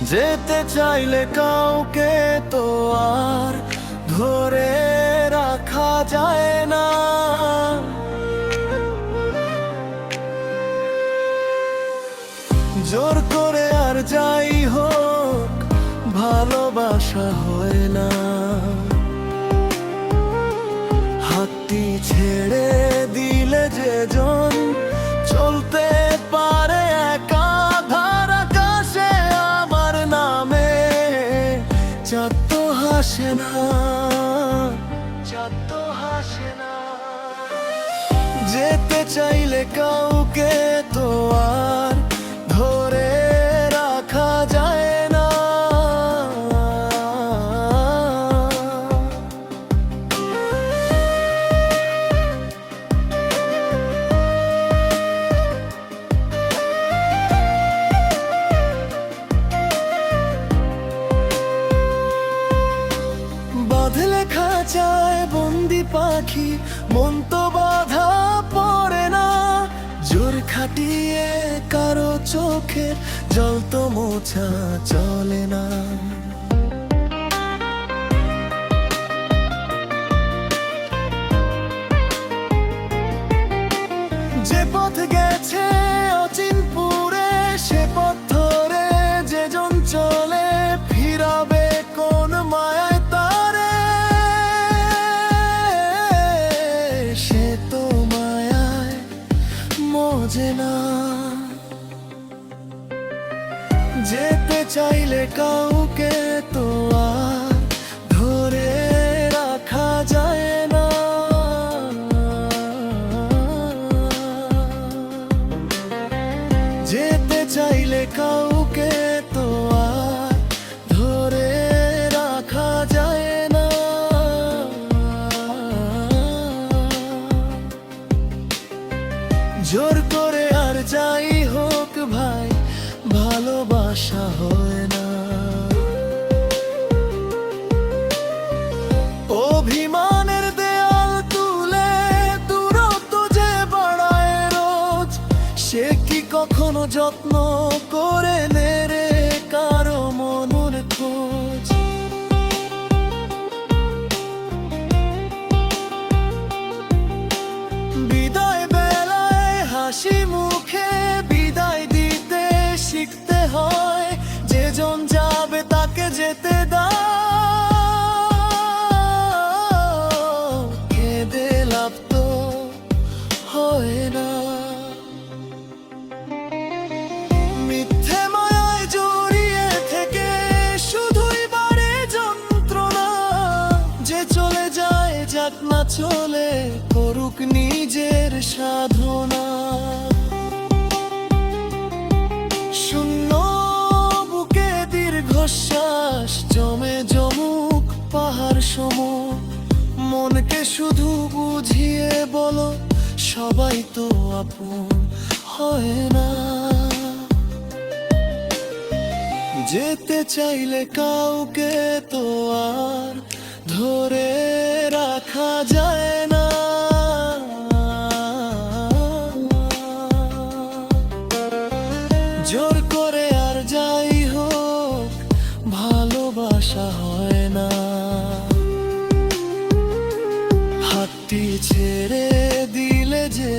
যেতে চাইলে কাউকে তো আর ধরে রাখা যায় না। জোর করে আর যাই হোক ভালোবাসা হয় না। হাতটি ছেড়ে দিলে যেজন চলতে পারে একা ধার আকাশে আমার নামে, চাঁদ তো হাসে না, চাঁদ তো হাসে না। যেতে চাইলে কাউকে তো আর ধরে রাখা যায় না। বাঁধলে খাঁচায় বন্দি পাখি, মন তো বাধা পড়ে না। জোর খাটিয়ে কারো চোখের জল তো মোছা চলে না। যে পথ গেছে অচিনপুরে, সে পথ ধরে যেজন চলে, ফিরাবে কোন মায়ায় তারে। সে তো মায়ায় মজে না। যেতে চাইলে কাউকে তো আর ধরে রাখা যায় না। যেতে চাইলে কাউকে তো আর ধরে রাখা যায় না। জোর করে আর যাই হোক ভাই ভালোবাসা হয় না। অভিমানের দেয়াল তুলে দূরত্ব যে বাড়ায় রোজ, সে কি কখনো যত্ন করে নেরে কারো মনের খোঁজ। বিদায় বেলায় হাসি মুখে বিদায় দিতে শিখতে হয়। যেজন যাবে তাকে যেতে দাও, কেঁদে লাভ তো হয় না। মিথ্যে মায়ায় জড়িয়ে থেকে শুধুই বাড়ে যন্ত্রণা। যে চলে যায় যাক না চলে, করুক নিজের সাধনা। শূন্য বুকে দীর্ঘশ্বাস জমে জমুক পাহাড় সম। মনকে শুধু বুঝিয়ে বলো সবাই তো আপন হয় না। যেতে চাইলে কাউকে তো আর ধরে রাখা যায় না। জোর করে আর যাই হোক ভালোবাসা হয় না। হাতটি ছেড়ে দিলে যে